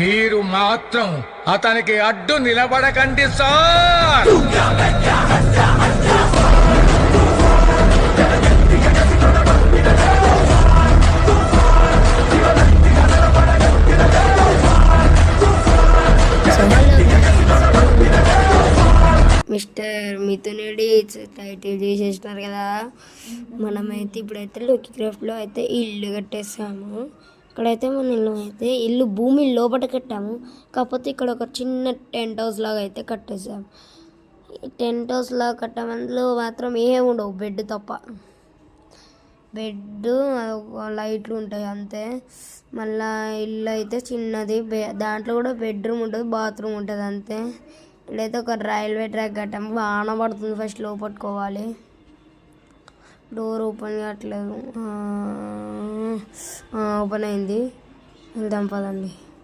మీరు మాత్రం అతనికి అడ్డు నిలబడకండి sir. Mister Mithun Reddy title చేసేసినారు కదా. మనమైతే ఇప్పుడైతే లక్కీ క్రాఫ్ట్లో అయితే ఇల్లు కట్టేసాము. ఇక్కడైతే మన ఇల్లు భూమి లోపల కట్టాము. కాకపోతే ఇక్కడ ఒక చిన్న టెంట్ హౌస్ లాగా అయితే కట్టేసాము. టెంట్ హౌస్ లాగా కట్టమందులో మాత్రం ఏమి ఉండవు, బెడ్ తప్ప. బెడ్ లైట్లు ఉంటాయి అంతే. మళ్ళీ ఇల్లు అయితే చిన్నది, దాంట్లో కూడా బెడ్రూమ్ ఉంటుంది, బాత్రూమ్ ఉంటుంది అంతే. ఇక్కడైతే ఒక రైల్వే ట్రాక్ కట్టాము. వాన పడుతుంది, ఫస్ట్ లోపట్టుకోవాలి. డోర్ ఓపెన్ కావట్లేదు. ఓపెన్ అయింది, వెళ్దాం పదండి.